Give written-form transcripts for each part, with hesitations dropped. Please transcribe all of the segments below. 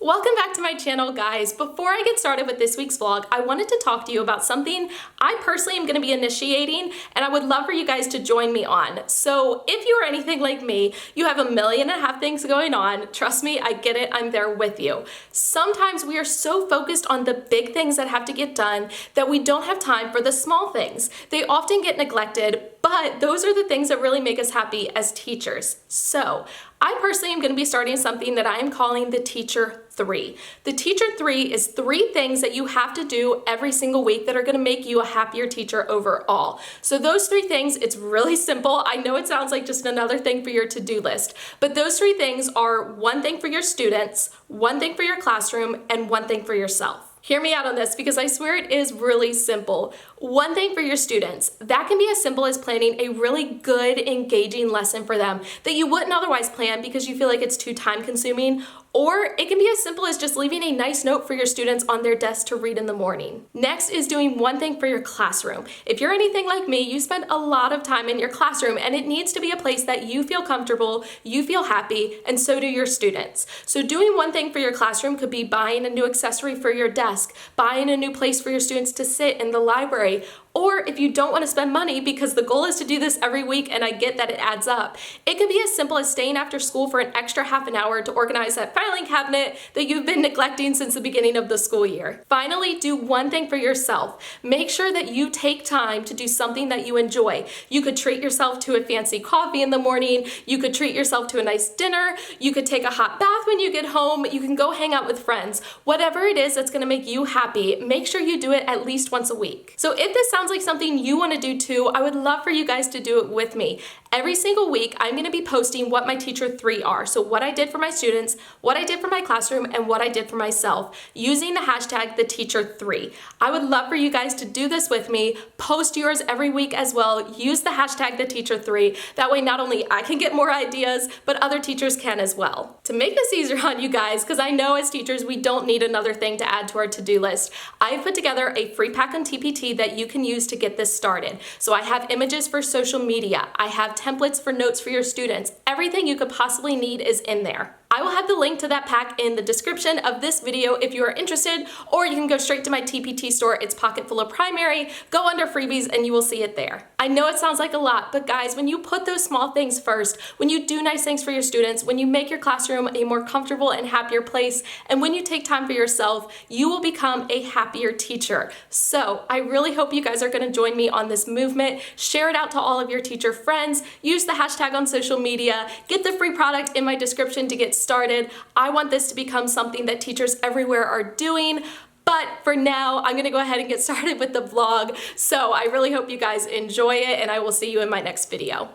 Welcome back to my channel, guys. Before I get started with this week's vlog, I wanted to talk to you about something I personally am going to be initiating, and I would love for you guys to join me on. So if you are anything like me, you have 1.5 million things going on. Trust me, I get it. I'm there with you. Sometimes we are so focused on the big things that have to get done that we don't have time for the small things. They often get neglected, but those are the things that really make us happy as teachers. So I personally am going to be starting something that I am calling the Teacher 3. The Teacher 3 is 3 things that you have to do every single week that are going to make you a happier teacher overall. So those 3 things, it's really simple. I know it sounds like just another thing for your to-do list, but those 3 things are 1 thing for your students, 1 thing for your classroom, and 1 thing for yourself. Hear me out on this because I swear it is really simple. 1 thing for your students, that can be as simple as planning a really good, engaging lesson for them that you wouldn't otherwise plan because you feel like it's too time consuming. Or it can be as simple as just leaving a nice note for your students on their desk to read in the morning. Next is doing 1 thing for your classroom. If you're anything like me, you spend a lot of time in your classroom and it needs to be a place that you feel comfortable, you feel happy, and so do your students. So doing 1 thing for your classroom could be buying a new accessory for your desk, buying a new place for your students to sit in the library, or if you don't want to spend money because the goal is to do this every week and I get that it adds up, it could be as simple as staying after school for an extra half an hour to organize that filing cabinet that you've been neglecting since the beginning of the school year. Finally, do 1 thing for yourself. Make sure that you take time to do something that you enjoy. You could treat yourself to a fancy coffee in the morning, you could treat yourself to a nice dinner, you could take a hot bath when you get home, you can go hang out with friends. Whatever it is that's going to make you happy, make sure you do it at least once a week. So if this sounds like something you want to do too, I would love for you guys to do it with me. Every single week, I'm going to be posting what my Teacher 3 are. So what I did for my students, what I did for my classroom, and what I did for myself using the hashtag #TheTeacher3. I would love for you guys to do this with me. Post yours every week as well. Use the hashtag #TheTeacher3. That way, not only I can get more ideas, but other teachers can as well. To make this easier on you guys, because I know as teachers, we don't need another thing to add to our to-do list, I've put together a free pack on TPT that you can use to get this started. So I have images for social media. I have templates for notes for your students. Everything you could possibly need is in there. I will have the link to that pack in the description of this video if you are interested, or you can go straight to my TPT store. It's Pocket Full of Primary. Go under freebies and you will see it there. I know it sounds like a lot, but guys, when you put those small things first, when you do nice things for your students, when you make your classroom a more comfortable and happier place, and when you take time for yourself, you will become a happier teacher. So I really hope you guys are going to join me on this movement. Share it out to all of your teacher friends. Use the hashtag on social media. Get the free product in my description to get started. I want this to become something that teachers everywhere are doing. But for now, I'm gonna go ahead and get started with the vlog. So I really hope you guys enjoy it, and I will see you in my next video.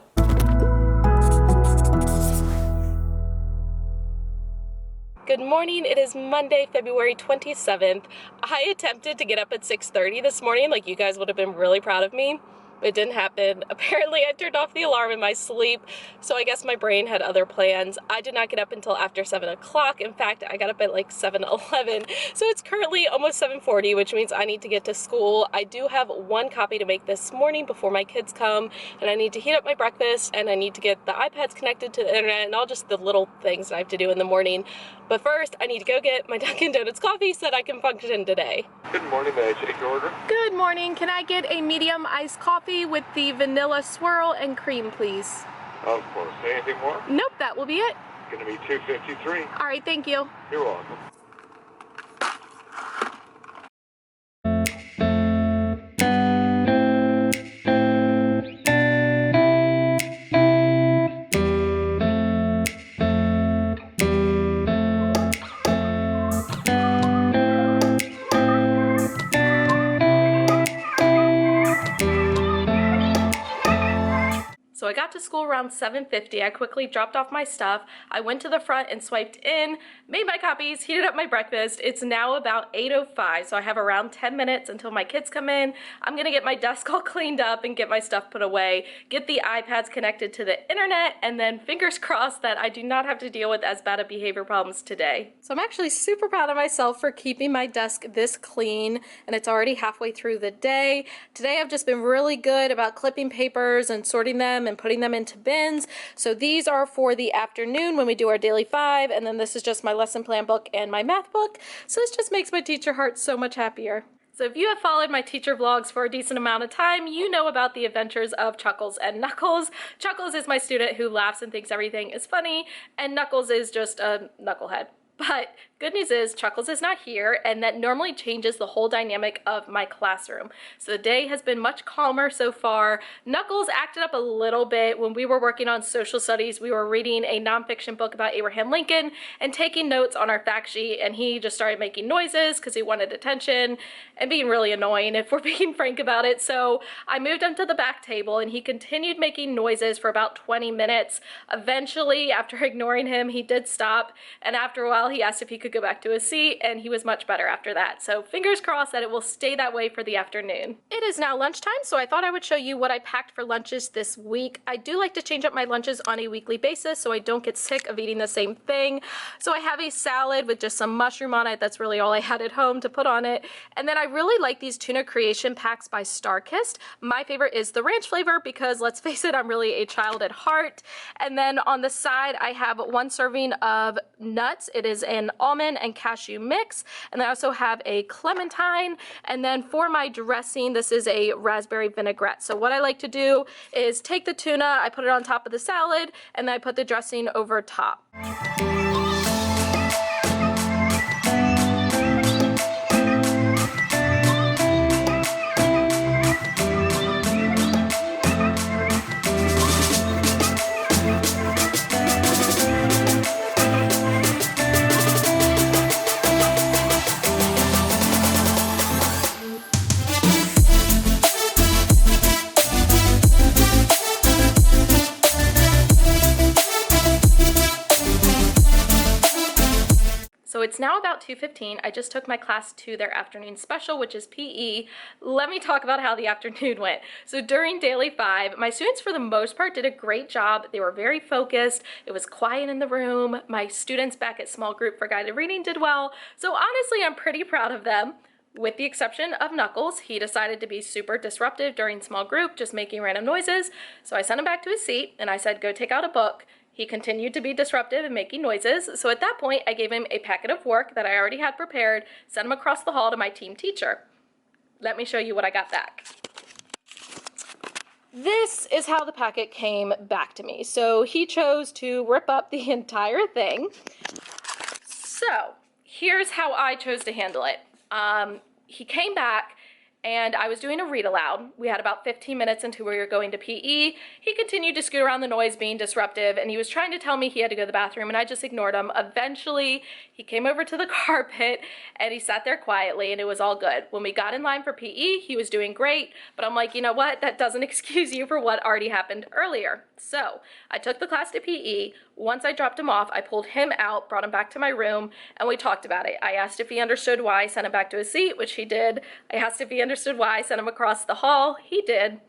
Good morning, it is Monday, February 27th. I attempted to get up at 6:30 this morning, like you guys would have been really proud of me. It didn't happen. Apparently I turned off the alarm in my sleep, so I guess my brain had other plans. I did not get up until after 7 o'clock. In fact, I got up at like 7:11. So it's currently almost 7:40, which means I need to get to school. I do have 1 copy to make this morning before my kids come, and I need to heat up my breakfast, and I need to get the iPads connected to the internet, and all just the little things that I have to do in the morning. But first, I need to go get my Dunkin' Donuts coffee so that I can function today. Good morning, may I take your order? Good morning. Can I get a medium iced coffee with the vanilla swirl and cream, please? Of course. Anything more? Nope, that will be it. It's going to be $2.53. All right, thank you. You're welcome. So I got to school around 7:50. I quickly dropped off my stuff. I went to the front and swiped in, made my copies, heated up my breakfast. It's now about 8:05, so I have around 10 minutes until my kids come in. I'm gonna get my desk all cleaned up and get my stuff put away, get the iPads connected to the internet, and then fingers crossed that I do not have to deal with as bad of behavior problems today. So I'm actually super proud of myself for keeping my desk this clean, and it's already halfway through the day. Today I've just been really good about clipping papers and sorting them and putting them into bins. So these are for the afternoon when we do our daily 5, and then this is just my lesson plan book and my math book. So this just makes my teacher heart so much happier. So if you have followed my teacher vlogs for a decent amount of time, you know about the adventures of Chuckles and Knuckles. Chuckles is my student who laughs and thinks everything is funny, and Knuckles is just a knucklehead. But good news is Chuckles is not here, and that normally changes the whole dynamic of my classroom. So the day has been much calmer so far. Knuckles acted up a little bit when we were working on social studies. We were reading a nonfiction book about Abraham Lincoln and taking notes on our fact sheet, and he just started making noises because he wanted attention and being really annoying, if we're being frank about it. So I moved him to the back table, and he continued making noises for about 20 minutes. Eventually, after ignoring him, he did stop, and after a while he asked if he could go back to his seat, and he was much better after that. So fingers crossed that it will stay that way for the afternoon. It is now lunchtime, so I thought I would show you what I packed for lunches this week. I do like to change up my lunches on a weekly basis so I don't get sick of eating the same thing. So I have a salad with just some mushroom on it. That's really all I had at home to put on it. And then I really like these tuna creation packs by Starkist. My favorite is the ranch flavor because, let's face it, I'm really a child at heart. And then on the side I have 1 serving of nuts. It is an almond and cashew mix, and I also have a clementine. And then for my dressing, this is a raspberry vinaigrette. So what I like to do is take the tuna, I put it on top of the salad, and then I put the dressing over top. So it's now about 2:15. I just took my class to their afternoon special, which is PE. Let me talk about how the afternoon went. So during daily 5, my students for the most part did a great job. They were very focused. It was quiet in the room. My students back at small group for guided reading did well. So honestly, I'm pretty proud of them. With the exception of Knuckles. He decided to be super disruptive during small group, just making random noises. So I sent him back to his seat and I said, go take out a book. He continued to be disruptive and making noises. So at that point, I gave him a packet of work that I already had prepared, sent him across the hall to my team teacher. Let me show you what I got back. This is how the packet came back to me. So he chose to rip up the entire thing. So here's how I chose to handle it. He came back and I was doing a read aloud. We had about 15 minutes until we were going to PE. He continued to scoot around the noise, being disruptive, and he was trying to tell me he had to go to the bathroom, and I just ignored him. Eventually, he came over to the carpet, and he sat there quietly, and it was all good. When we got in line for PE, he was doing great, but I'm like, you know what? That doesn't excuse you for what already happened earlier. So I took the class to PE. Once I dropped him off, I pulled him out, brought him back to my room, and we talked about it. I asked if he understood why I sent him back to his seat, which he did. I asked if he understood why I sent him across the hall. He did.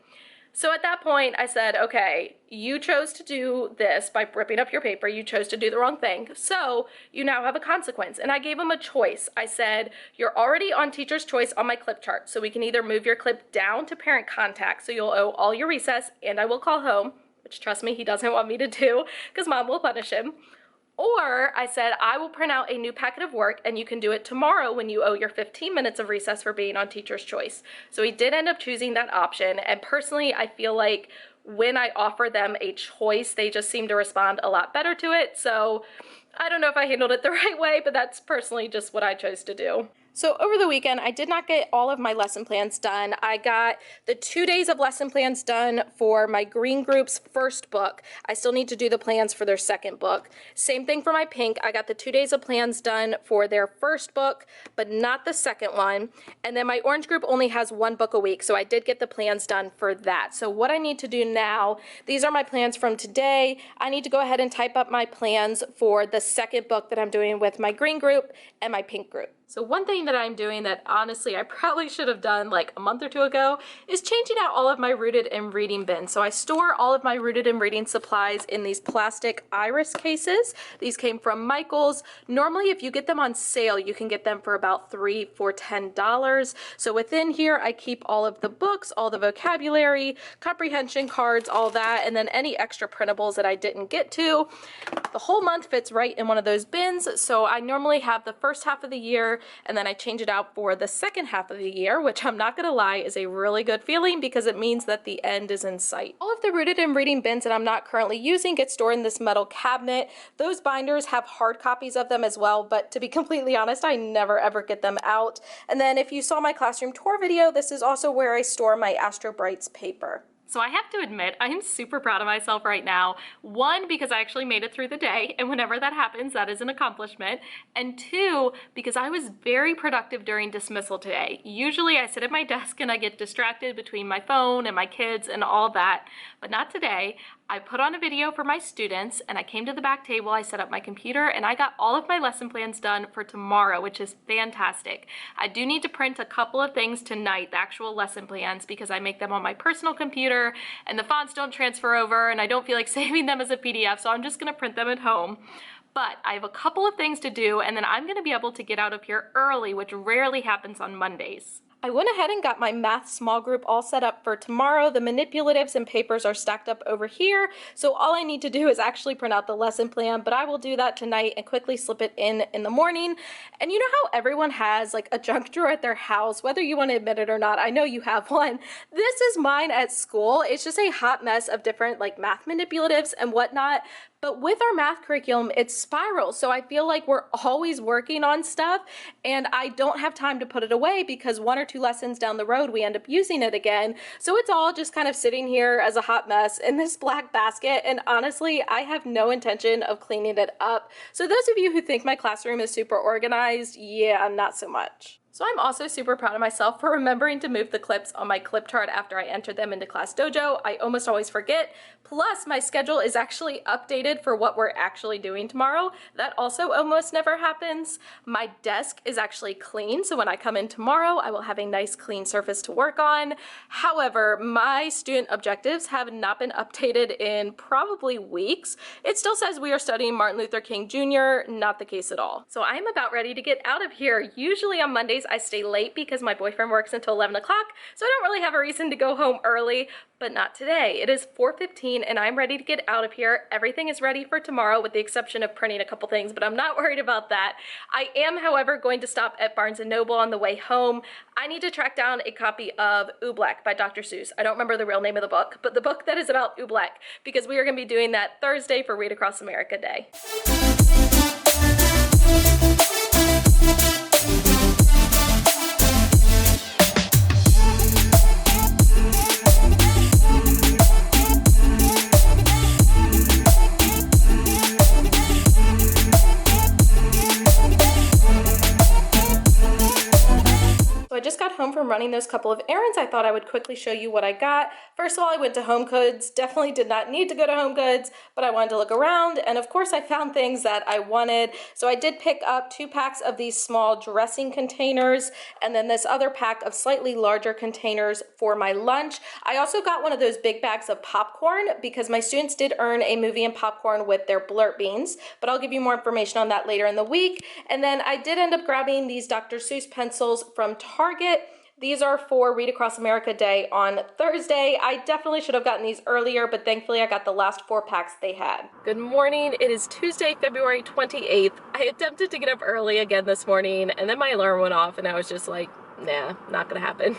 So at that point, I said, okay, you chose to do this by ripping up your paper. You chose to do the wrong thing. So you now have a consequence. And I gave him a choice. I said, you're already on teacher's choice on my clip chart. So we can either move your clip down to parent contact, so you'll owe all your recess, and I will call home, which trust me, he doesn't want me to do because mom will punish him. Or I said, I will print out a new packet of work and you can do it tomorrow when you owe your 15 minutes of recess for being on teacher's choice. So he did end up choosing that option. And personally, I feel like when I offer them a choice, they just seem to respond a lot better to it. So I don't know if I handled it the right way, but that's personally just what I chose to do. So over the weekend, I did not get all of my lesson plans done. I got the 2 days of lesson plans done for my green group's first book. I still need to do the plans for their second book. Same thing for my pink. I got the 2 days of plans done for their first book, but not the second one. And then my orange group only has 1 book a week, so I did get the plans done for that. So what I need to do now, these are my plans from today. I need to go ahead and type up my plans for the second book that I'm doing with my green group and my pink group. So one thing that I'm doing that honestly I probably should have done like a month or two ago is changing out all of my Rooted and Reading bins. So I store all of my Rooted and Reading supplies in these plastic iris cases. These came from Michaels. Normally if you get them on sale, you can get them for about $3 for $10. So within here I keep all of the books, all the vocabulary, comprehension cards, all that, and then any extra printables that I didn't get to. The whole month fits right in one of those bins. So I normally have the first half of the year and then I change it out for the second half of the year, which I'm not gonna lie is a really good feeling because it means that the end is in sight. All of the Rooted and Reading bins that I'm not currently using get stored in this metal cabinet. Those binders have hard copies of them as well, but to be completely honest, I never ever get them out. And then if you saw my classroom tour video, this is also where I store my Astro Brights paper. So I have to admit, I am super proud of myself right now. One, because I actually made it through the day, and whenever that happens, that is an accomplishment. And two, because I was very productive during dismissal today. Usually I sit at my desk and I get distracted between my phone and my kids and all that, but not today. I put on a video for my students and I came to the back table, I set up my computer, and I got all of my lesson plans done for tomorrow, which is fantastic. I do need to print a couple of things tonight, the actual lesson plans, because I make them on my personal computer and the fonts don't transfer over and I don't feel like saving them as a PDF, so I'm just gonna print them at home. But I have a couple of things to do and then I'm gonna be able to get out of here early, which rarely happens on Mondays. I went ahead and got my math small group all set up for tomorrow. The manipulatives and papers are stacked up over here, so all I need to do is actually print out the lesson plan, but I will do that tonight and quickly slip it in the morning. And you know how everyone has like a junk drawer at their house, whether you want to admit it or not, I know you have one. This is mine at school. It's just a hot mess of different like math manipulatives and whatnot. But with our math curriculum, it's spiral. So I feel like we're always working on stuff and I don't have time to put it away because 1 or 2 lessons down the road, we end up using it again. So it's all just kind of sitting here as a hot mess in this black basket. And honestly, I have no intention of cleaning it up. So those of you who think my classroom is super organized, yeah, not so much. So I'm also super proud of myself for remembering to move the clips on my clip chart after I entered them into Class Dojo. I almost always forget. Plus, my schedule is actually updated for what we're actually doing tomorrow. That also almost never happens. My desk is actually clean, so when I come in tomorrow, I will have a nice clean surface to work on. However, my student objectives have not been updated in probably weeks. It still says we are studying Martin Luther King Jr., not the case at all. So I'm about ready to get out of here. Usually on Mondays, I stay late because my boyfriend works until 11 o'clock, so I don't really have a reason to go home early, but not today. It is 4:15 and I'm ready to get out of here. Everything is ready for tomorrow with the exception of printing a couple things, but I'm not worried about that. I am, however, going to stop at Barnes & Noble on the way home. I need to track down a copy of Oobleck by Dr. Seuss. I don't remember the real name of the book, but the book that is about Oobleck, because we are going to be doing that Thursday for Read Across America Day. I just got home from running those couple of errands. I thought I would quickly show you what I got. First of all, I went to Home Goods. Definitely did not need to go to Home Goods, but I wanted to look around, and of course I found things that I wanted. So I did pick up 2 packs of these small dressing containers, and then this other pack of slightly larger containers for my lunch. I also got one of those big bags of popcorn because my students did earn a movie and popcorn with their Blurt Beans, but I'll give you more information on that later in the week. And then I did end up grabbing these Dr. Seuss pencils from Target. These are for Read Across America Day on Thursday. I definitely should have gotten these earlier, but thankfully I got the last 4 packs they had. Good morning. It is Tuesday, February 28th. I attempted to get up early again this morning, and then my alarm went off, and I was just like, nah, not gonna happen.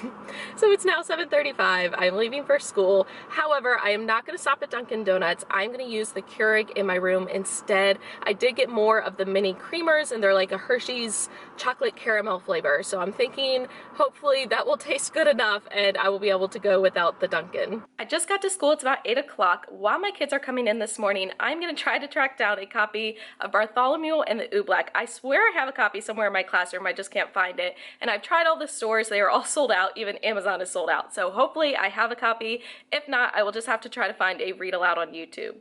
So it's now 7:35. I'm leaving for school. However, I am not gonna stop at Dunkin' Donuts. I'm gonna use the Keurig in my room instead. I did get more of the mini creamers, and they're like a Hershey's chocolate caramel flavor. So I'm thinking hopefully that will taste good enough and I will be able to go without the Dunkin'. I just got to school. It's about 8 o'clock. While my kids are coming in this morning, I'm gonna try to track down a copy of Bartholomew and the Oobleck. I swear I have a copy somewhere in my classroom. I just can't find it. And I've tried all the stores. They are all sold out. Even Amazon is sold out. So hopefully I have a copy. If not, I will just have to try to find a read aloud on YouTube.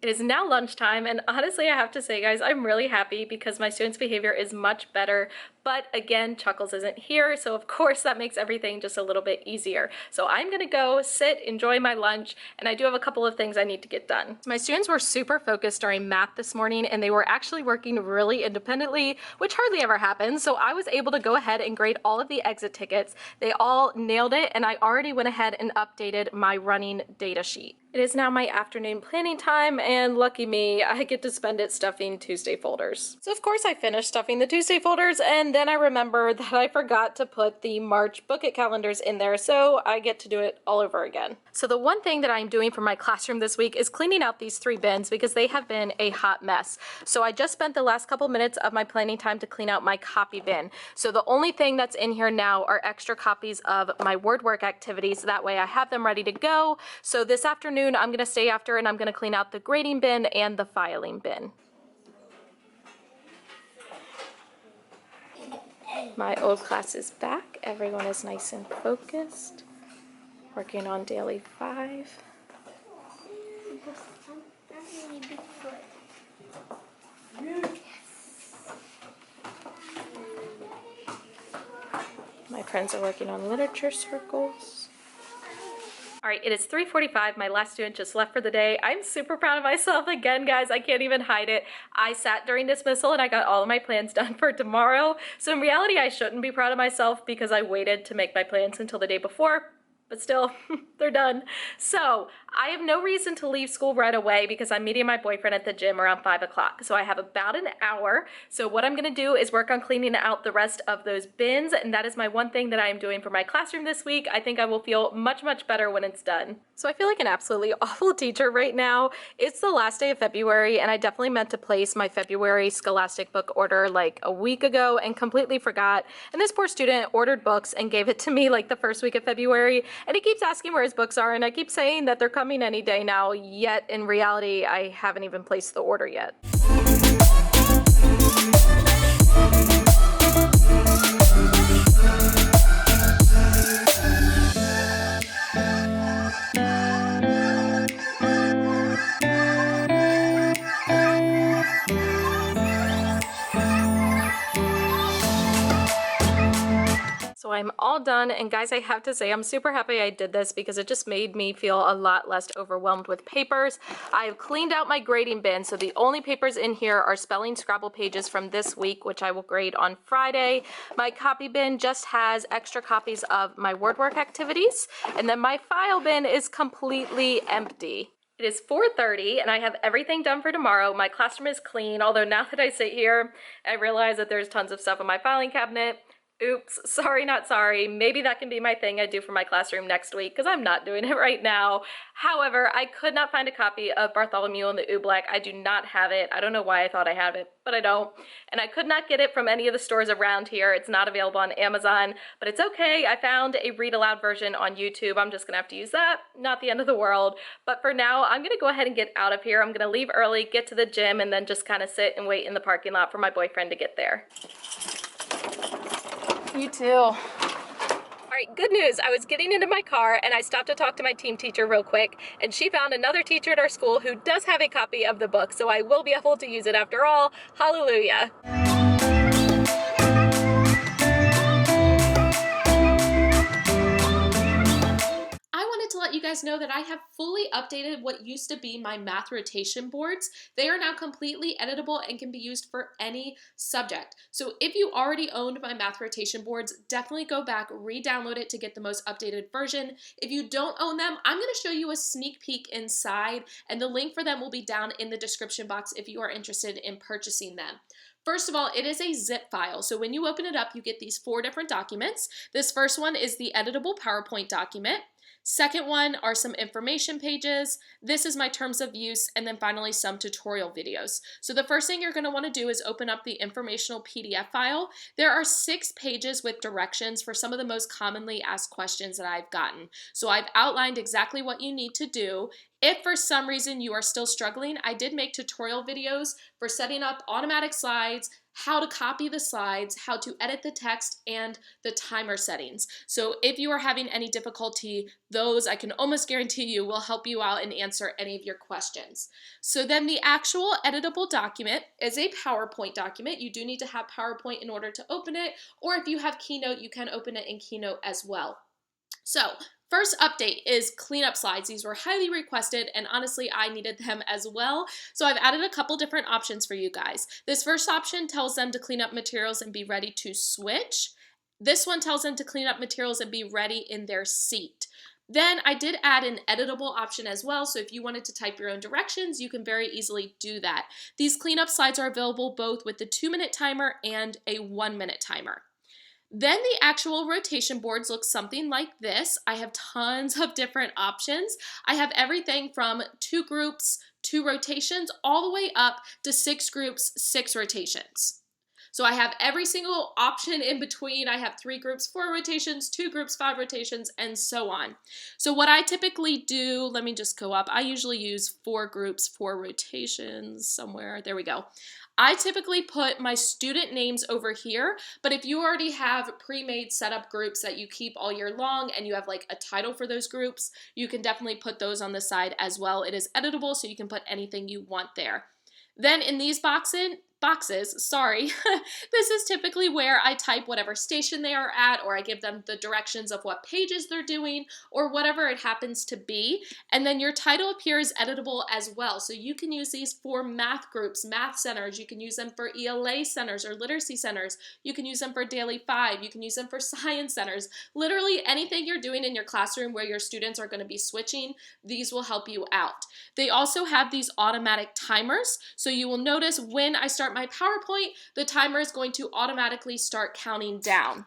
It is now lunchtime, and honestly, I have to say, guys, I'm really happy because my students' behavior is much better. But again, Chuckles isn't here, so of course that makes everything just a little bit easier. So I'm gonna go sit, enjoy my lunch, and I do have a couple of things I need to get done. My students were super focused during math this morning, and they were actually working really independently, which hardly ever happens. So I was able to go ahead and grade all of the exit tickets. They all nailed it, and I already went ahead and updated my running data sheet. It is now my afternoon planning time, and lucky me, I get to spend it stuffing Tuesday folders. So of course I finished stuffing the Tuesday folders, and then I remembered that I forgot to put the March Book It calendars in there, so I get to do it all over again. So the one thing that I'm doing for my classroom this week is cleaning out these 3 bins because they have been a hot mess. So I just spent the last couple minutes of my planning time to clean out my copy bin. So the only thing that's in here now are extra copies of my word work activities. That way I have them ready to go. So this afternoon I'm going to stay after and I'm going to clean out the grading bin and the filing bin. My old class is back. Everyone is nice and focused. Working on daily 5. My friends are working on literature circles. All right, it is 3:45. My last student just left for the day. I'm super proud of myself again, guys. I can't even hide it. I sat during dismissal and I got all of my plans done for tomorrow. So in reality, I shouldn't be proud of myself because I waited to make my plans until the day before. But still, they're done. So I have no reason to leave school right away because I'm meeting my boyfriend at the gym around 5 o'clock. So I have about an hour. So what I'm gonna do is work on cleaning out the rest of those bins. And that is my one thing that I am doing for my classroom this week. I think I will feel much, much better when it's done. So I feel like an absolutely awful teacher right now. It's the last day of February and I definitely meant to place my February Scholastic book order like a week ago and completely forgot. And this poor student ordered books and gave it to me like the first week of February. And he keeps asking where his books are, and I keep saying that they're coming any day now, yet in reality, I haven't even placed the order yet. So I'm all done, and guys, I have to say I'm super happy I did this because it just made me feel a lot less overwhelmed with papers. I've cleaned out my grading bin, so the only papers in here are spelling Scrabble pages from this week, which I will grade on Friday. My copy bin just has extra copies of my word work activities, and then my file bin is completely empty. It is 4:30 and I have everything done for tomorrow. My classroom is clean, although now that I sit here, I realize that there's tons of stuff in my filing cabinet. Oops, sorry, not sorry. Maybe that can be my thing I do for my classroom next week because I'm not doing it right now. However, I could not find a copy of Bartholomew and the Oobleck. I do not have it. I don't know why I thought I had it, but I don't. And I could not get it from any of the stores around here. It's not available on Amazon, but it's okay. I found a read aloud version on YouTube. I'm just gonna have to use that. Not the end of the world. But for now, I'm gonna go ahead and get out of here. I'm gonna leave early, get to the gym, and then just kind of sit and wait in the parking lot for my boyfriend to get there. You too. All right, good news. I was getting into my car and I stopped to talk to my team teacher real quick, and she found another teacher at our school who does have a copy of the book, so I will be able to use it after all. Hallelujah. I wanted to let you guys know that I have fully updated what used to be my math rotation boards. They are now completely editable and can be used for any subject. So if you already owned my math rotation boards, definitely go back, re-download it to get the most updated version. If you don't own them, I'm going to show you a sneak peek inside, and the link for them will be down in the description box if you are interested in purchasing them. First of all, it is a zip file. So when you open it up, you get these 4 different documents. This first one is the editable PowerPoint document. Second one are some information pages. This is my terms of use, and then finally some tutorial videos. So the first thing you're going to want to do is open up the informational PDF file. There are 6 pages with directions for some of the most commonly asked questions that I've gotten. So I've outlined exactly what you need to do. If for some reason you are still struggling, I did make tutorial videos for setting up automatic slides, how to copy the slides, how to edit the text, and the timer settings. So if you are having any difficulty, those I can almost guarantee you will help you out and answer any of your questions. So then the actual editable document is a PowerPoint document. You do need to have PowerPoint in order to open it, or if you have Keynote, you can open it in Keynote as well. So first update is cleanup slides. These were highly requested, and honestly, I needed them as well. So I've added a couple different options for you guys. This first option tells them to clean up materials and be ready to switch. This one tells them to clean up materials and be ready in their seat. Then I did add an editable option as well, so if you wanted to type your own directions, you can very easily do that. These cleanup slides are available both with the 2-minute timer and a 1-minute timer. Then the actual rotation boards look something like this. I have tons of different options. I have everything from 2 groups, 2 rotations, all the way up to 6 groups, 6 rotations. So I have every single option in between. I have 3 groups, 4 rotations, 2 groups, 5 rotations, and so on. So what I typically do, let me just go up. I usually use 4 groups, 4 rotations somewhere. There we go. I typically put my student names over here, but if you already have pre-made setup groups that you keep all year long and you have like a title for those groups, you can definitely put those on the side as well. It is editable, so you can put anything you want there. Then in these boxes, this is typically where I type whatever station they are at, or I give them the directions of what pages they're doing, or whatever it happens to be. And then your title up here is editable as well. So you can use these for math groups, math centers. You can use them for ELA centers or literacy centers. You can use them for Daily 5. You can use them for science centers. Literally anything you're doing in your classroom where your students are going to be switching, these will help you out. They also have these automatic timers. So you will notice when I start my PowerPoint, the timer is going to automatically start counting down.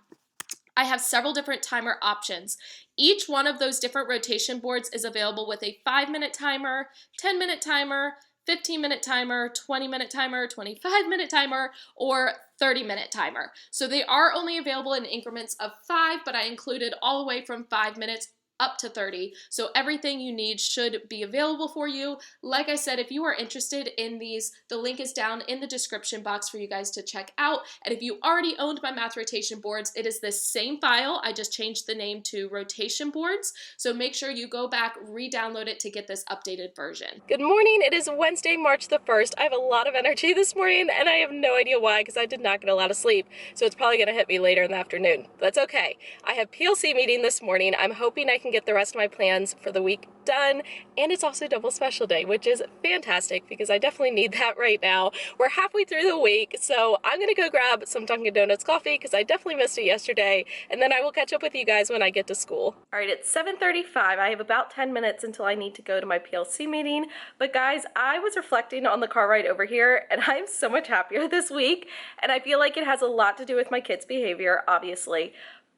I have several different timer options. Each one of those different rotation boards is available with a 5-minute timer, 10-minute timer, 15-minute timer, 20-minute timer, 25-minute timer, or 30-minute timer. So they are only available in increments of 5, but I included all the way from 5 minutes up to 30. So everything you need should be available for you. Like I said, if you are interested in these, the link is down in the description box for you guys to check out. And if you already owned my math rotation boards, it is the same file. I just changed the name to rotation boards. So make sure you go back, re-download it to get this updated version. Good morning. It is Wednesday, March the 1st. I have a lot of energy this morning and I have no idea why, because I did not get a lot of sleep. So it's probably going to hit me later in the afternoon. That's okay. I have PLC meeting this morning. I'm hoping I can get the rest of my plans for the week done, and it's also double special day, which is fantastic because I definitely need that right now. We're halfway through the week, so I'm gonna go grab some Dunkin' Donuts coffee because I definitely missed it yesterday, and then I will catch up with you guys when I get to school. All right, it's 7:35. I have about 10 minutes until I need to go to my PLC meeting, but guys, I was reflecting on the car ride over here, and I'm so much happier this week, and I feel like it has a lot to do with my kids' behavior, obviously.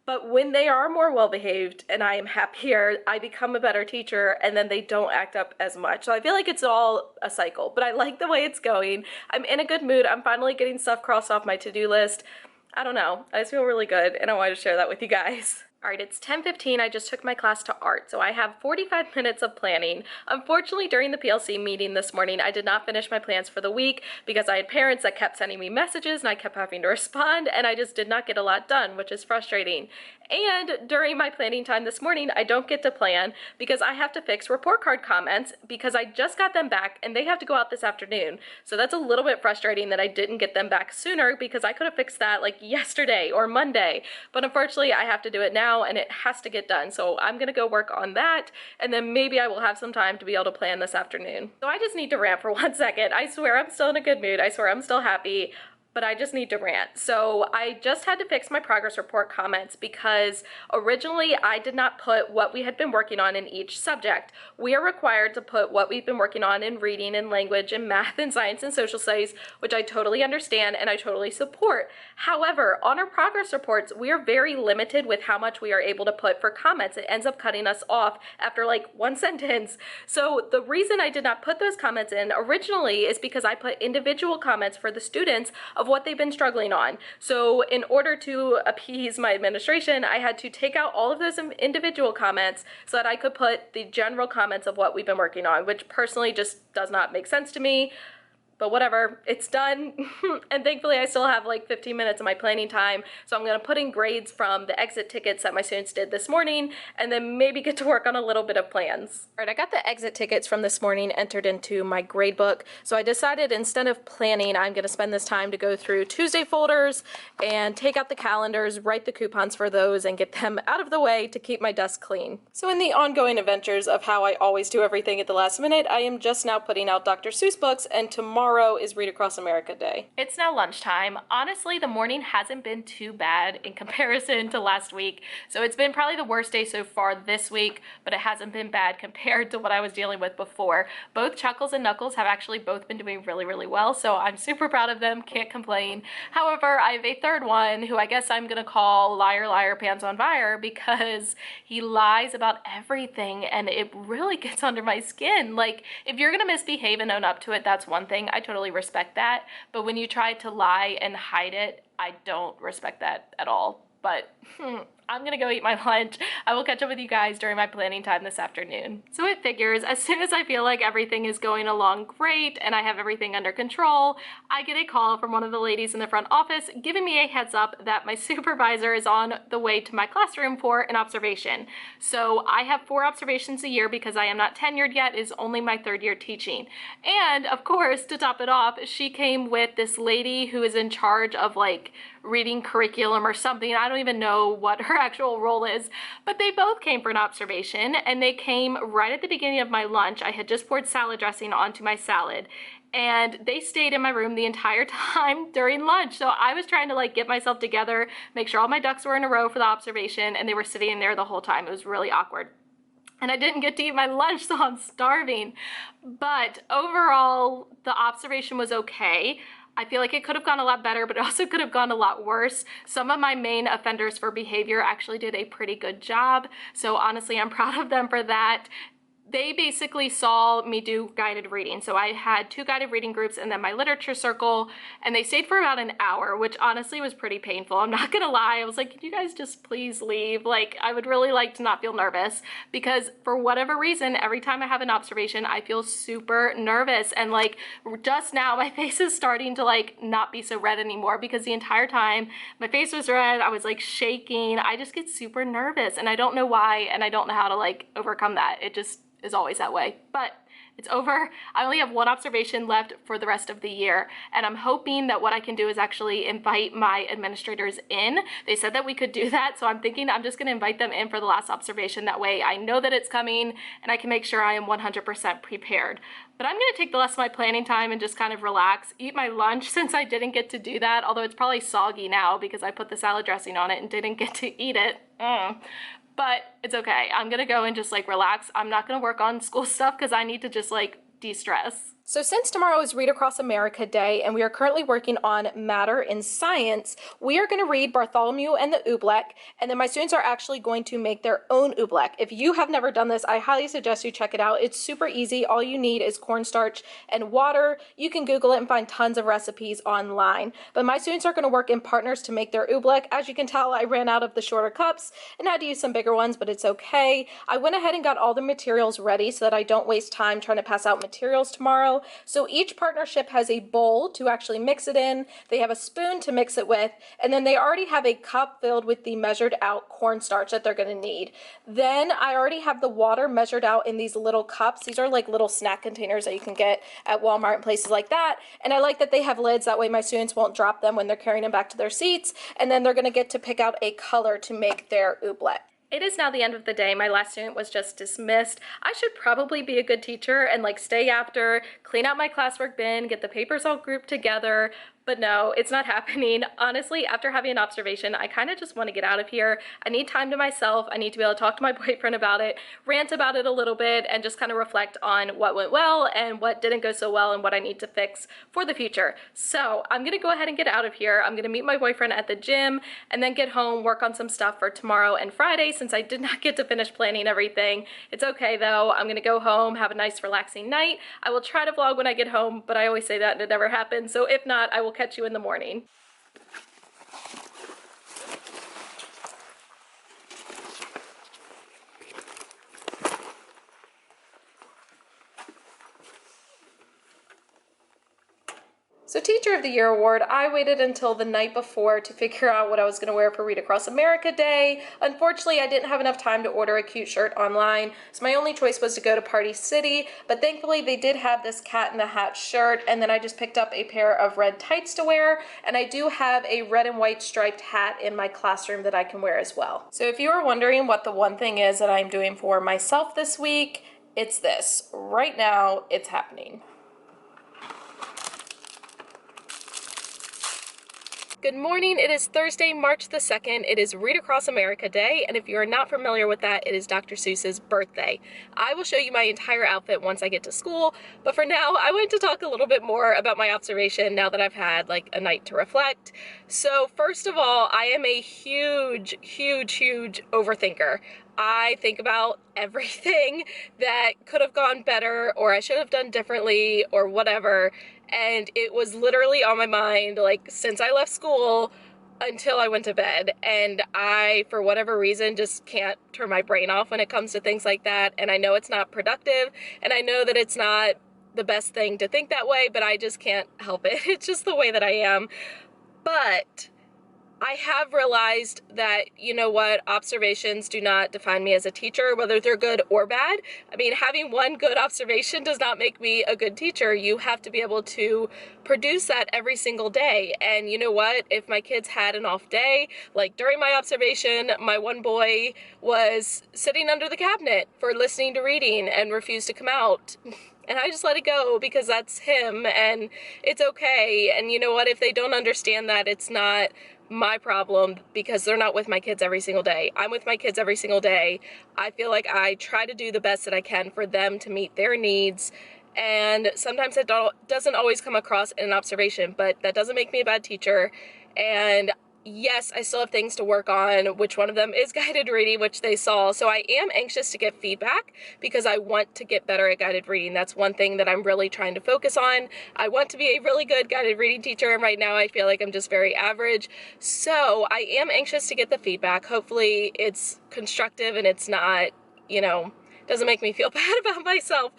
But when they are more well-behaved and I am happier, I become a better teacher, and then they don't act up as much. So I feel like it's all a cycle, but I like the way it's going. I'm in a good mood. I'm finally getting stuff crossed off my to-do list. I don't know. I just feel really good, and I wanted to share that with you guys. All right, it's 10:15. I just took my class to art, so I have 45 minutes of planning. Unfortunately, during the PLC meeting this morning, I did not finish my plans for the week because I had parents that kept sending me messages and I kept having to respond, and I just did not get a lot done, which is frustrating. And during my planning time this morning, I don't get to plan because I have to fix report card comments because I just got them back and they have to go out this afternoon. So that's a little bit frustrating that I didn't get them back sooner because I could have fixed that like yesterday or Monday. But unfortunately, I have to do it now and it has to get done. So I'm gonna go work on that, and then maybe I will have some time to be able to plan this afternoon. So I just need to rant for 1 second. I swear I'm still in a good mood. I swear I'm still happy. But I just need to rant. So I just had to fix my progress report comments because originally I did not put what we had been working on in each subject. We are required to put what we've been working on in reading and language and math and science and social studies, which I totally understand and I totally support. However, on our progress reports, we are very limited with how much we are able to put for comments. It ends up cutting us off after like 1 sentence. So the reason I did not put those comments in originally is because I put individual comments for the students of what they've been struggling on. So in order to appease my administration, I had to take out all of those individual comments so that I could put the general comments of what we've been working on, which personally just does not make sense to me. but whatever, it's done. And thankfully I still have like 15 minutes of my planning time, so I'm gonna put in grades from the exit tickets that my students did this morning, and then maybe get to work on a little bit of plans. All right, I got the exit tickets from this morning entered into my grade book, so I decided instead of planning, I'm gonna spend this time to go through Tuesday folders and take out the calendars, write the coupons for those, and get them out of the way to keep my desk clean. So in the ongoing adventures of how I always do everything at the last minute, I am just now putting out Dr. Seuss books, and tomorrow is Read Across America Day. It's now lunchtime. Honestly, the morning hasn't been too bad in comparison to last week, so it's been probably the worst day so far this week, but it hasn't been bad compared to what I was dealing with before. Both Chuckles and Knuckles have actually both been doing really well, so I'm super proud of them, can't complain. However, I have a third one who I guess I'm gonna call Liar Liar Pants on Fire, because he lies about everything and it really gets under my skin. Like, if you're gonna misbehave and own up to it, that's one thing. I totally respect that. But when you try to lie and hide it, I don't respect that at all. But I'm gonna go eat my lunch. I will catch up with you guys during my planning time this afternoon. So it figures, as soon as I feel like everything is going along great and I have everything under control, I get a call from one of the ladies in the front office giving me a heads up that my supervisor is on the way to my classroom for an observation. So I have 4 observations a year because I am not tenured yet, is only my 3rd year teaching. And of course, to top it off, she came with this lady who is in charge of like reading curriculum or something. I don't even know what her actual role is, but they both came for an observation, and they came right at the beginning of my lunch. I had just poured salad dressing onto my salad, and they stayed in my room the entire time during lunch. So I was trying to like get myself together, make sure all my ducks were in a row for the observation, and they were sitting in there the whole time. It was really awkward. And I didn't get to eat my lunch, so I'm starving. But overall, the observation was okay. I feel like it could have gone a lot better, but it also could have gone a lot worse. Some of my main offenders for behavior actually did a pretty good job, so honestly, I'm proud of them for that. They basically saw me do guided reading. So I had 2 guided reading groups and then my literature circle, and they stayed for about an hour, which honestly was pretty painful. I'm not gonna lie. I was like, can you guys just please leave? Like, I would really like to not feel nervous, because for whatever reason, every time I have an observation, I feel super nervous. And like just now, my face is starting to like not be so red anymore, because the entire time my face was red, I was like shaking. I just get super nervous and I don't know why, and I don't know how to like overcome that. It just is always that way. But it's over. I only have 1 observation left for the rest of the year, and I'm hoping that what I can do is actually invite my administrators in. They said that we could do that, so I'm thinking I'm just gonna invite them in for the last observation. That way I know that it's coming and I can make sure I am 100% prepared. But I'm gonna take the rest of my planning time and just kind of relax, eat my lunch since I didn't get to do that, although it's probably soggy now because I put the salad dressing on it and didn't get to eat it. But it's okay. I'm gonna go and just like relax. I'm not gonna work on school stuff because I need to just like de-stress. So since tomorrow is Read Across America Day and we are currently working on matter in science, we are going to read Bartholomew and the Oobleck, and then my students are actually going to make their own oobleck. If you have never done this, I highly suggest you check it out. It's super easy. All you need is cornstarch and water. You can Google it and find tons of recipes online. But my students are going to work in partners to make their oobleck. As you can tell, I ran out of the shorter cups and had to use some bigger ones, but it's okay. I went ahead and got all the materials ready so that I don't waste time trying to pass out materials tomorrow. So each partnership has a bowl to actually mix it in, they have a spoon to mix it with, and then they already have a cup filled with the measured out cornstarch that they're going to need. Then I already have the water measured out in these little cups. These are like little snack containers that you can get at Walmart and places like that. And I like that they have lids, that way my students won't drop them when they're carrying them back to their seats. And then they're going to get to pick out a color to make their oobleck. It is now the end of the day. My last student was just dismissed. I should probably be a good teacher and like stay after, clean out my classwork bin, get the papers all grouped together. But no, it's not happening. Honestly, after having an observation, I kind of just want to get out of here. I need time to myself. I need to be able to talk to my boyfriend about it, rant about it a little bit, and just kind of reflect on what went well and what didn't go so well and what I need to fix for the future. So I'm going to go ahead and get out of here. I'm going to meet my boyfriend at the gym and then get home, work on some stuff for tomorrow and Friday since I did not get to finish planning everything. It's okay though. I'm going to go home, have a nice relaxing night. I will try to vlog when I get home, but I always say that and it never happens. So if not, I will catch you in the morning. So Teacher of the Year award, I waited until the night before to figure out what I was going to wear for Read Across America Day. Unfortunately, I didn't have enough time to order a cute shirt online, so my only choice was to go to Party City, but thankfully they did have this Cat in the Hat shirt, and then I just picked up a pair of red tights to wear, and I do have a red and white striped hat in my classroom that I can wear as well. So if you are wondering what the one thing is that I'm doing for myself this week, it's this. Right now, it's happening. Good morning, it is Thursday, March the 2nd. It is Read Across America Day, and if you are not familiar with that, it is Dr. Seuss's birthday. I will show you my entire outfit once I get to school, but for now, I wanted to talk a little bit more about my observation now that I've had like a night to reflect. So first of all, I am a huge overthinker. I think about everything that could have gone better or I should have done differently or whatever. And it was literally on my mind like since I left school until I went to bed. And I, for whatever reason, just can't turn my brain off when it comes to things like that. And I know it's not productive and I know that it's not the best thing to think that way, but I just can't help it. It's just the way that I am. But I have realized that, you know what, observations do not define me as a teacher, whether they're good or bad. I mean, having one good observation does not make me a good teacher. You have to be able to produce that every single day. And you know what, if my kids had an off day, like during my observation, my one boy was sitting under the cabinet for listening to reading and refused to come out. And I just let it go because that's him and it's okay. And you know what, if they don't understand that, it's not my problem because they're not with my kids every single day. I'm with my kids every single day. I feel like I try to do the best that I can for them to meet their needs. And sometimes it doesn't always come across in an observation, but that doesn't make me a bad teacher. And yes, I still have things to work on, which one of them is guided reading, which they saw. So I am anxious to get feedback because I want to get better at guided reading. That's one thing that I'm really trying to focus on. I want to be a really good guided reading teacher, and right now I feel like I'm just very average. So I am anxious to get the feedback. Hopefully it's constructive and it's not, you know, doesn't make me feel bad about myself.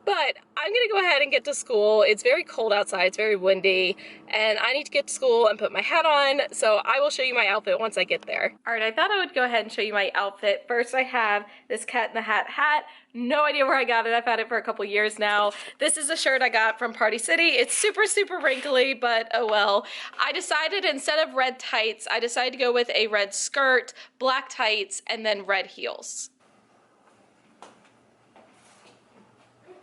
But I'm gonna go ahead and get to school. It's very cold outside, it's very windy, and I need to get to school and put my hat on, so I will show you my outfit once I get there. All right, I thought I would go ahead and show you my outfit. First, I have this Cat in the Hat hat. No idea where I got it. I've had it for a couple years now. This is a shirt I got from Party City. It's super wrinkly, but oh well. I decided instead of red tights, I decided to go with a red skirt, black tights, and then red heels.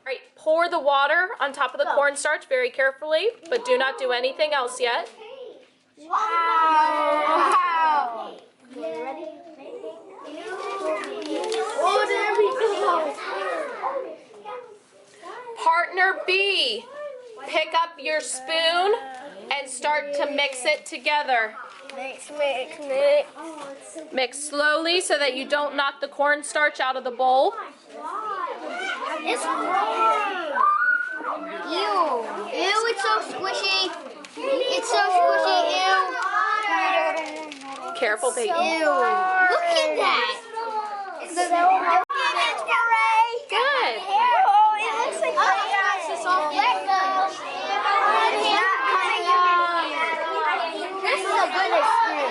All right, pour the water on top of the cornstarch very carefully, but do not do anything else yet. Wow! Ready? Oh, there we go. Partner B, pick up your spoon and start to mix it together. Mix. Mix slowly so that you don't knock the cornstarch out of the bowl. It's hard. Ew, it's so squishy. It's so squishy, ew. Careful, baby. Ew, look at that. It's so hard. Good. Oh, it looks like it's all black though. This is a good experiment.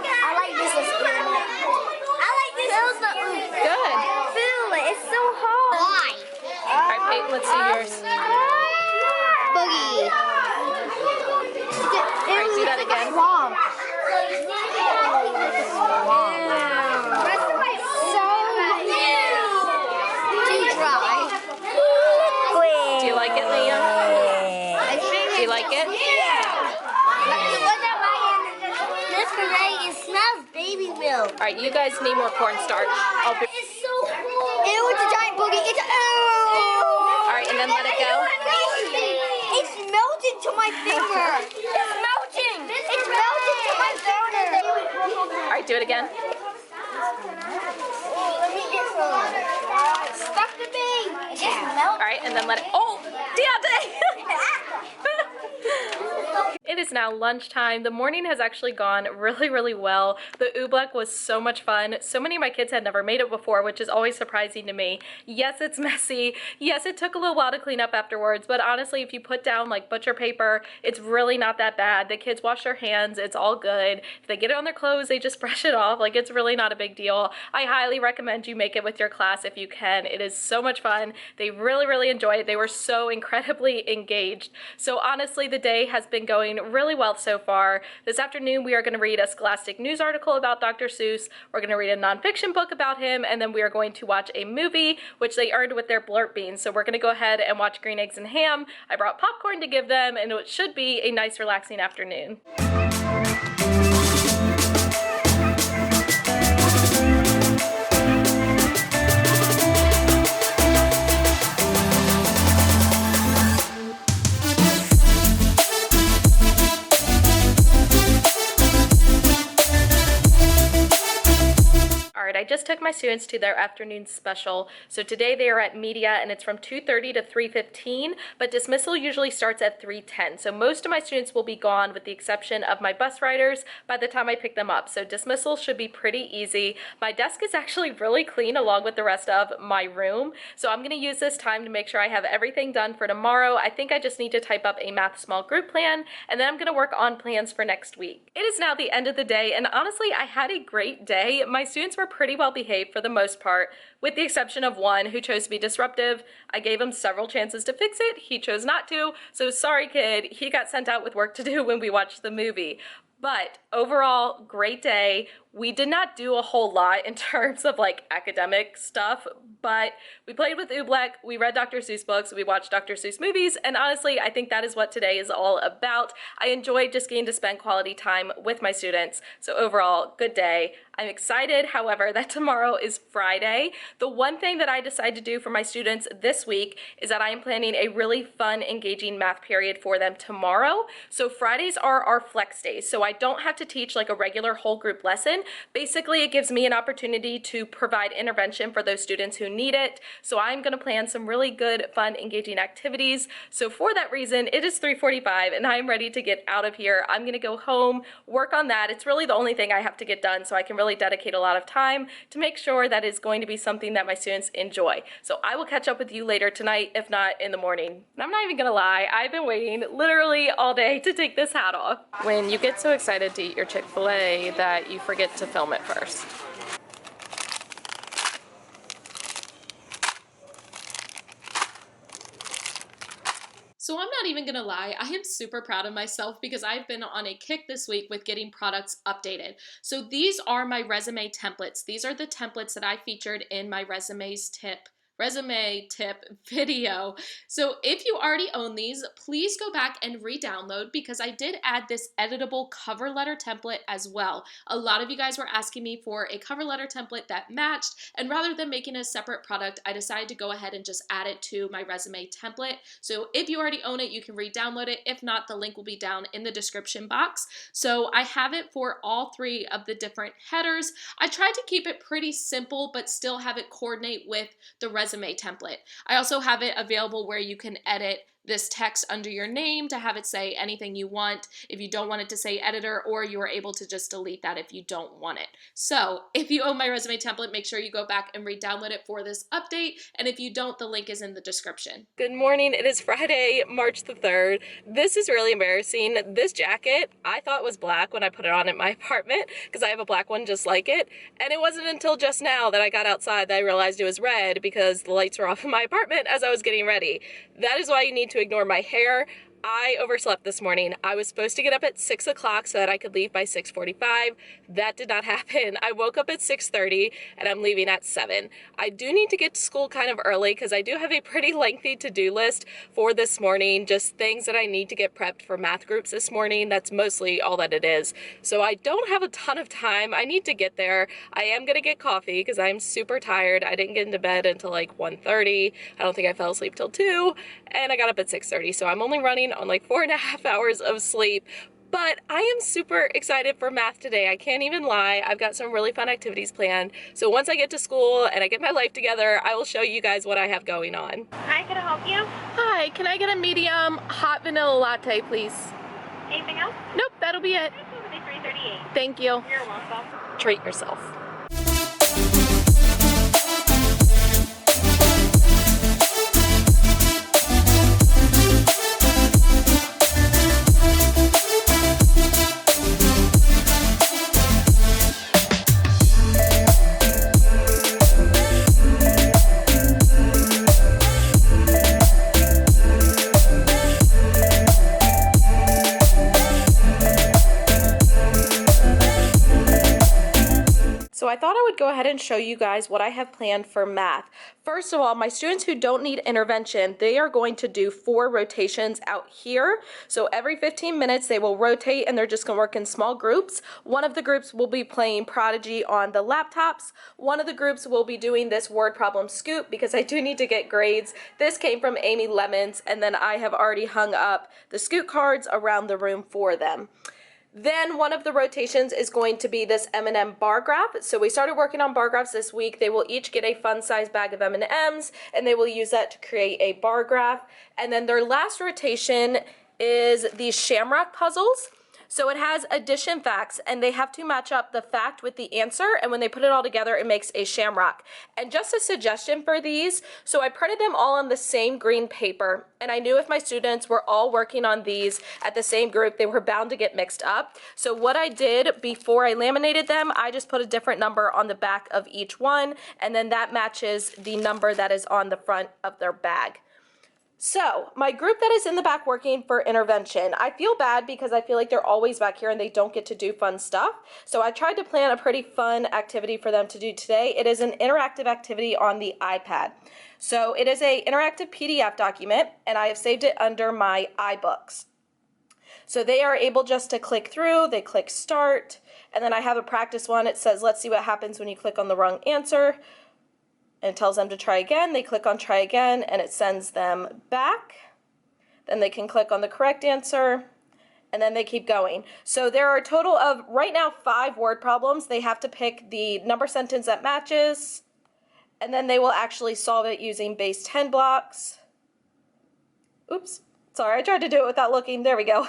I like this experiment. I like this. Good. Feel it. It's so hard. Why? All right, Peyton, let's see yours. Boogie. All right, do that again. Mom. Too dry. Do you like it, Liam? Do you like it? It smells baby milk. All right, you guys need more cornstarch. I'll be. It's so cool. Ew, it's a giant boogie. It's All right, and then let it go. It's melted to my finger. It's melting. It's melted to my finger. All right, do it again. Let me get some. Stuck to me. It just melted. All right, and then let it. Oh, Deontay! It It is now lunchtime. The morning has actually gone really well. The oobleck was so much fun. So many of my kids had never made it before, which is always surprising to me. Yes, it's messy. Yes, it took a little while to clean up afterwards, but honestly, if you put down like butcher paper, it's really not that bad. The kids wash their hands, it's all good. If they get it on their clothes, they just brush it off. Like, it's really not a big deal. I highly recommend you make it with your class if you can. It is so much fun. They really enjoy it. They were so incredibly engaged. So honestly, the day has been going really well so far. This afternoon, we are going to read a Scholastic news article about Dr. Seuss. We're going to read a nonfiction book about him, and then we are going to watch a movie, which they earned with their Blurt Beans. So we're going to go ahead and watch Green Eggs and Ham. I brought popcorn to give them, and it should be a nice, relaxing afternoon. I just took my students to their afternoon special. So today they are at media and it's from 2:30 to 3:15, but dismissal usually starts at 3:10. So most of my students will be gone with the exception of my bus riders by the time I pick them up. So dismissal should be pretty easy. My desk is actually really clean along with the rest of my room. So I'm gonna use this time to make sure I have everything done for tomorrow. I think I just need to type up a math small group plan, and then I'm gonna work on plans for next week. It is now the end of the day, and honestly, I had a great day. My students were pretty well behaved for the most part, with the exception of one who chose to be disruptive. I gave him several chances to fix it. He chose not to, so sorry kid, he got sent out with work to do when we watched the movie. But overall, great day. We did not do a whole lot in terms of like academic stuff, but we played with oobleck, we read Dr. Seuss books, we watched Dr. Seuss movies, and honestly, I think that is what today is all about. I enjoyed just getting to spend quality time with my students. So overall, good day. I'm excited, however, that tomorrow is Friday. The one thing that I decided to do for my students this week is that I am planning a really fun, engaging math period for them tomorrow. So Fridays are our flex days, so I don't have to teach like a regular whole group lesson. Basically, it gives me an opportunity to provide intervention for those students who need it. So I'm going to plan some really good, fun, engaging activities. So for that reason, it is 3:45 and I'm ready to get out of here. I'm going to go home, work on that. It's really the only thing I have to get done, so I can really dedicate a lot of time to make sure that it's going to be something that my students enjoy. So I will catch up with you later tonight, if not in the morning. And I'm not even going to lie, I've been waiting literally all day to take this hat off. When you get so excited to eat your Chick-fil-A that you forget to film it first. So I'm not even gonna lie, I am super proud of myself because I've been on a kick this week with getting products updated. So these are my resume templates. These are the templates that I featured in my resume tip video. So if you already own these, please go back and re-download because I did add this editable cover letter template as well. A lot of you guys were asking me for a cover letter template that matched, and rather than making a separate product, I decided to go ahead and just add it to my resume template. So if you already own it, you can re-download it. If not, the link will be down in the description box. So I have it for all three of the different headers. I tried to keep it pretty simple, but still have it coordinate with the resume template. I also have it available where you can edit this text under your name to have it say anything you want if you don't want it to say editor, or you are able to just delete that if you don't want it. So if you own my resume template, make sure you go back and re-download it for this update, and if you don't, the link is in the description. Good morning, it is Friday, March the 3rd. This is really embarrassing. This jacket I thought was black when I put it on at my apartment because I have a black one just like it, and it wasn't until just now that I got outside that I realized it was red because the lights were off in my apartment as I was getting ready. That is why you need to ignore my hair. I overslept this morning. I was supposed to get up at 6 o'clock so that I could leave by 6:45. That did not happen. I woke up at 6:30 and I'm leaving at 7. I do need to get to school kind of early because I do have a pretty lengthy to-do list for this morning, just things that I need to get prepped for math groups this morning. That's mostly all that it is. So I don't have a ton of time. I need to get there. I am going to get coffee because I'm super tired. I didn't get into bed until like 1:30. I don't think I fell asleep till 2, and I got up at 6:30. So I'm only running on like 4.5 hours of sleep, but I am super excited for math today. I can't even lie. I've got some really fun activities planned. So once I get to school and I get my life together, I will show you guys what I have going on. Hi, can I help you? Hi, can I get a medium hot vanilla latte, please? Anything else? Nope, that'll be it. This will be 338. Thank you. You're welcome. Treat yourself. So I thought I would go ahead and show you guys what I have planned for math. First of all, my students who don't need intervention, they are going to do 4 rotations out here. So every 15 minutes they will rotate and they're just going to work in small groups. One of the groups will be playing Prodigy on the laptops. One of the groups will be doing this word problem scoop because I do need to get grades. This came from Amy Lemons, and then I have already hung up the scoop cards around the room for them. Then one of the rotations is going to be this M&M bar graph. So we started working on bar graphs this week. They will each get a fun size bag of M&Ms and they will use that to create a bar graph. And then their last rotation is these shamrock puzzles. So it has addition facts and they have to match up the fact with the answer, and when they put it all together it makes a shamrock. And just a suggestion for these, so I printed them all on the same green paper, and I knew if my students were all working on these at the same group they were bound to get mixed up. So what I did before I laminated them, I just put a different number on the back of each one, and then that matches the number that is on the front of their bag. So, my group that is in the back working for intervention, I feel bad because I feel like they're always back here and they don't get to do fun stuff. So I tried to plan a pretty fun activity for them to do today. It is an interactive activity on the iPad. So it is an interactive PDF document and I have saved it under my iBooks. So they are able just to click through, they click start, and then I have a practice one. It says, let's see what happens when you click on the wrong answer. And it tells them to try again. They click on try again and it sends them back. Then they can click on the correct answer and then they keep going. So there are a total of right now 5 word problems. They have to pick the number sentence that matches and then they will actually solve it using base 10 blocks. Oops. Sorry, I tried to do it without looking. There we go.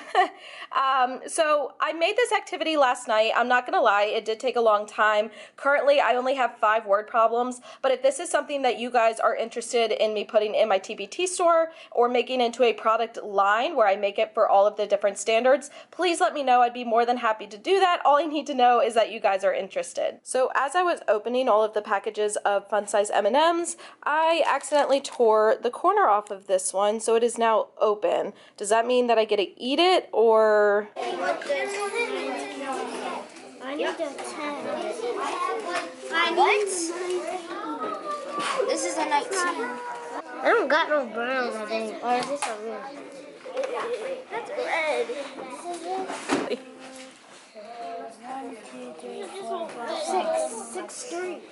So I made this activity last night. I'm not going to lie, it did take a long time. Currently, I only have 5 word problems, but if this is something that you guys are interested in me putting in my TBT store or making into a product line where I make it for all of the different standards, please let me know. I'd be more than happy to do that. All I need to know is that you guys are interested. So as I was opening all of the packages of fun size M&Ms, I accidentally tore the corner off of this one, so it is now open. Does that mean that I get to eat it, or? I need a 10. What? This is a 19. I don't got no browns, I think. Or is this a red? That's red. This is red. 1, 2, 3, 4, 5, 6. 6 straight.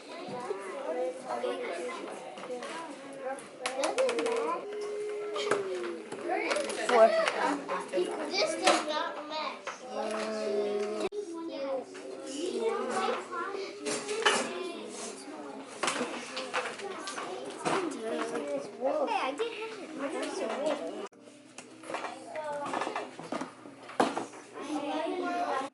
This does not match. Hey, I did have it.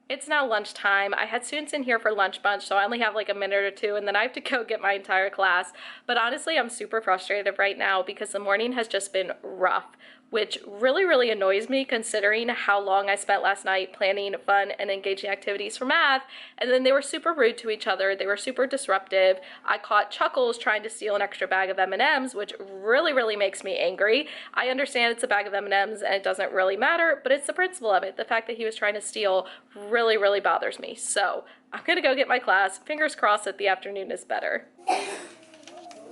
It's now lunchtime. I had students in here for lunch bunch, so I only have like a minute or two, and then I have to go get my entire class. But honestly, I'm super frustrated right now because the morning has just been rough, which really annoys me considering how long I spent last night planning fun and engaging activities for math. And then they were super rude to each other. They were super disruptive. I caught Chuckles trying to steal an extra bag of M&Ms, which really makes me angry. I understand it's a bag of M&Ms and it doesn't really matter, but it's the principle of it. The fact that he was trying to steal really bothers me. So I'm gonna go get my class. Fingers crossed that the afternoon is better.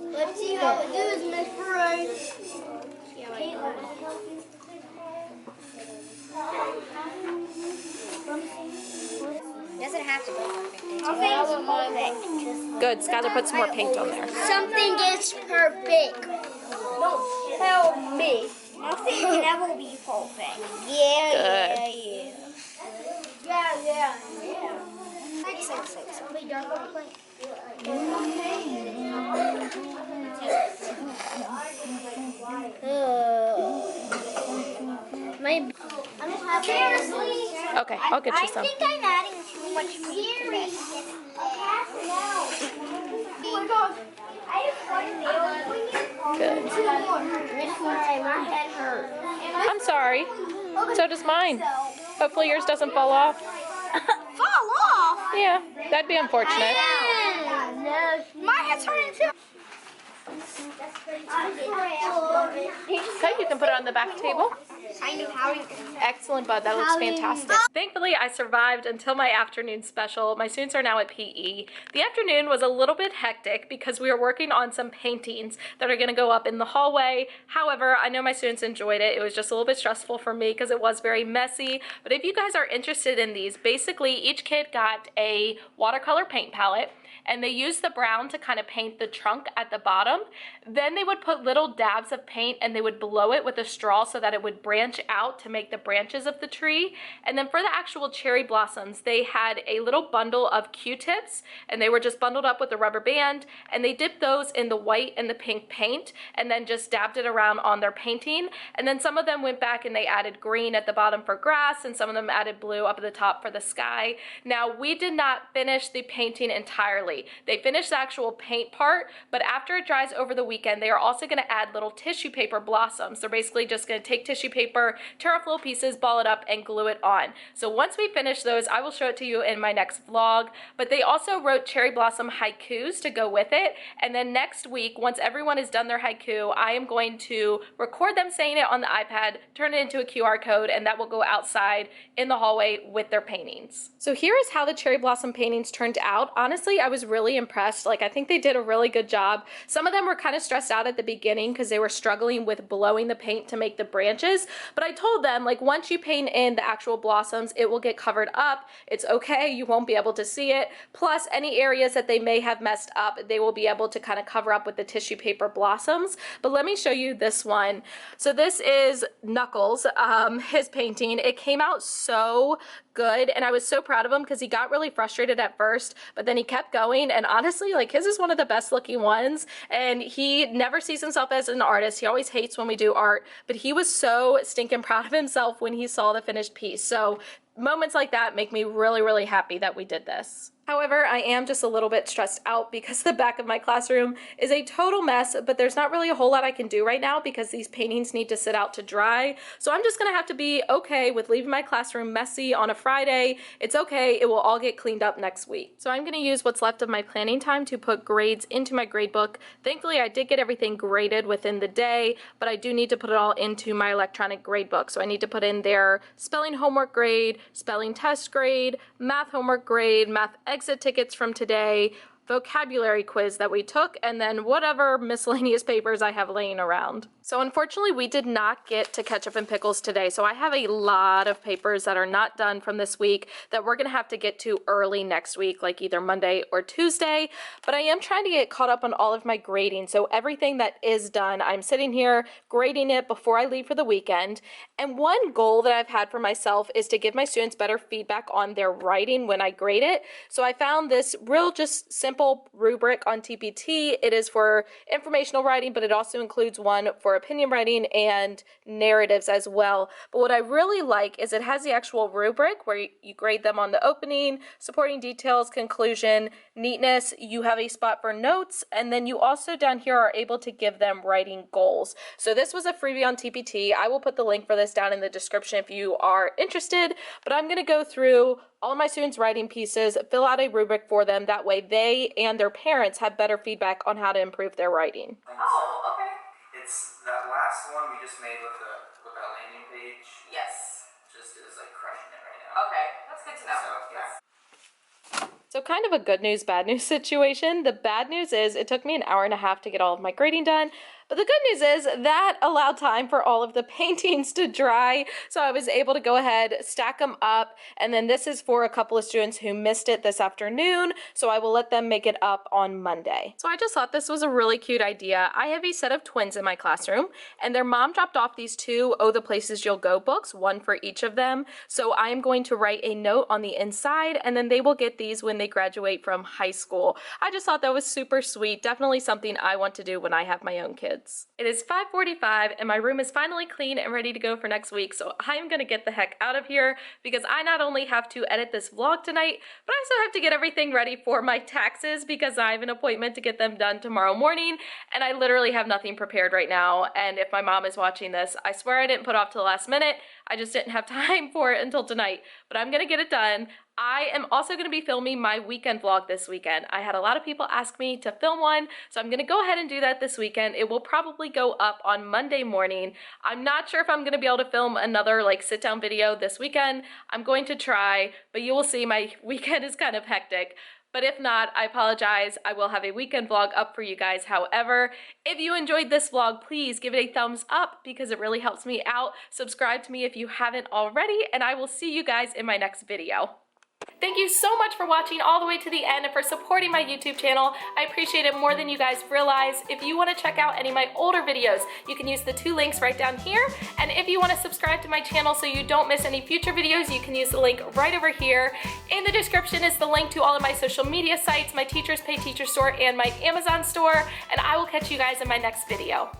Let's see how it goes, Miss Price. Doesn't have to be perfect. Good, Skylar put some more paint on there. Something is perfect. Don't tell me. Nothing can ever be perfect. Yeah. My Seriously? Okay, I'll get you some. I think I'm adding too much meat to this. Good. My head hurts. I'm sorry. So does mine. Hopefully yours doesn't fall off. Fall off? Yeah, that'd be unfortunate. No. My head's hurting too. Okay, you can put it on the back table. I know how you Excellent, bud. That looks fantastic. Thankfully, I survived until my afternoon special. My students are now at PE. The afternoon was a little bit hectic because we were working on some paintings that are going to go up in the hallway. However, I know my students enjoyed it. It was just a little bit stressful for me because it was very messy. But if you guys are interested in these, basically each kid got a watercolor paint palette, and they used the brown to kind of paint the trunk at the bottom. Then they would put little dabs of paint and they would blow it with a straw so that it would branch out to make the branches of the tree. And then for the actual cherry blossoms, they had a little bundle of Q-tips and they were just bundled up with a rubber band, and they dipped those in the white and the pink paint and then just dabbed it around on their painting. And then some of them went back and they added green at the bottom for grass, and some of them added blue up at the top for the sky. Now, we did not finish the painting entirely. They finished the actual paint part, but after it dries over the weekend, they are also going to add little tissue paper blossoms. They're basically just going to take tissue paper, tear off little pieces, ball it up, and glue it on. So once we finish those, I will show it to you in my next vlog. But they also wrote cherry blossom haikus to go with it. And then next week, once everyone has done their haiku, I am going to record them saying it on the iPad, turn it into a QR code, and that will go outside in the hallway with their paintings. So here is how the cherry blossom paintings turned out. Honestly, I was really impressed. Like, I think they did a really good job. Some of them were kind of stressed out at the beginning because they were struggling with blowing the paint to make the branches, but I told them, like, once you paint in the actual blossoms, it will get covered up. It's okay, you won't be able to see it. Plus, any areas that they may have messed up, they will be able to kind of cover up with the tissue paper blossoms. But let me show you this one. So this is Knuckles, his painting. It came out so good, and I was so proud of him because he got really frustrated at first, but then he kept going, and honestly, like, his is one of the best looking ones, and he never sees himself as an artist. He always hates when we do art, but he was so stinking proud of himself when he saw the finished piece. So moments like that make me really, really happy that we did this. However, I am just a little bit stressed out because the back of my classroom is a total mess, but there's not really a whole lot I can do right now because these paintings need to sit out to dry. So I'm just gonna have to be okay with leaving my classroom messy on a Friday. It's okay, it will all get cleaned up next week. So I'm gonna use what's left of my planning time to put grades into my grade book. Thankfully, I did get everything graded within the day, but I do need to put it all into my electronic grade book. So I need to put in their spelling homework grade, spelling test grade, math homework grade, math exit tickets from today, vocabulary quiz that we took, and then whatever miscellaneous papers I have laying around. So unfortunately, we did not get to ketchup and pickles today, so I have a lot of papers that are not done from this week that we're gonna have to get to early next week, like either Monday or Tuesday, but I am trying to get caught up on all of my grading, so everything that is done, I'm sitting here grading it before I leave for the weekend. And one goal that I've had for myself is to give my students better feedback on their writing when I grade it. So I found this real just simple rubric on TPT. It is for informational writing, but it also includes one for opinion writing and narratives as well. But what I really like is it has the actual rubric where you grade them on the opening, supporting details, conclusion, neatness. You have a spot for notes, and then you also down here are able to give them writing goals. So this was a freebie on TPT. I will put the link for this down in the description if you are interested, but I'm going to go through all of my students' writing pieces, fill out a rubric for them. That way they and their parents have better feedback on how to improve their writing. Oh, okay. It's that last one we just made with that landing page. Yes. Just is like crushing it right now. Okay, that's good to know. So, yeah. So kind of a good news, bad news situation. The bad news is it took me an hour and a half to get all of my grading done. But the good news is that allowed time for all of the paintings to dry. So I was able to go ahead, stack them up. And then this is for a couple of students who missed it this afternoon. So I will let them make it up on Monday. So I just thought this was a really cute idea. I have a set of twins in my classroom, and their mom dropped off these two Oh the Places You'll Go books, one for each of them. So I am going to write a note on the inside, and then they will get these when they graduate from high school. I just thought that was super sweet. Definitely something I want to do when I have my own kids. kids. It is 5:45 and my room is finally clean and ready to go for next week, so I'm gonna get the heck out of here because I not only have to edit this vlog tonight, but I also have to get everything ready for my taxes because I have an appointment to get them done tomorrow morning, and I literally have nothing prepared right now. And if my mom is watching this, I swear I didn't put off to the last minute. I just didn't have time for it until tonight, but I'm gonna get it done. I am also going to be filming my weekend vlog this weekend. I had a lot of people ask me to film one, so I'm going to go ahead and do that this weekend. It will probably go up on Monday morning. I'm not sure if I'm going to be able to film another like sit down video this weekend. I'm going to try, but you will see my weekend is kind of hectic. But if not, I apologize. I will have a weekend vlog up for you guys. However, if you enjoyed this vlog, please give it a thumbs up because it really helps me out. Subscribe to me if you haven't already, and I will see you guys in my next video. Thank you so much for watching all the way to the end and for supporting my YouTube channel. I appreciate it more than you guys realize. If you want to check out any of my older videos, you can use the 2 links right down here. And if you want to subscribe to my channel so you don't miss any future videos, you can use the link right over here. In the description is the link to all of my social media sites, my Teachers Pay Teacher store, and my Amazon store. And I will catch you guys in my next video.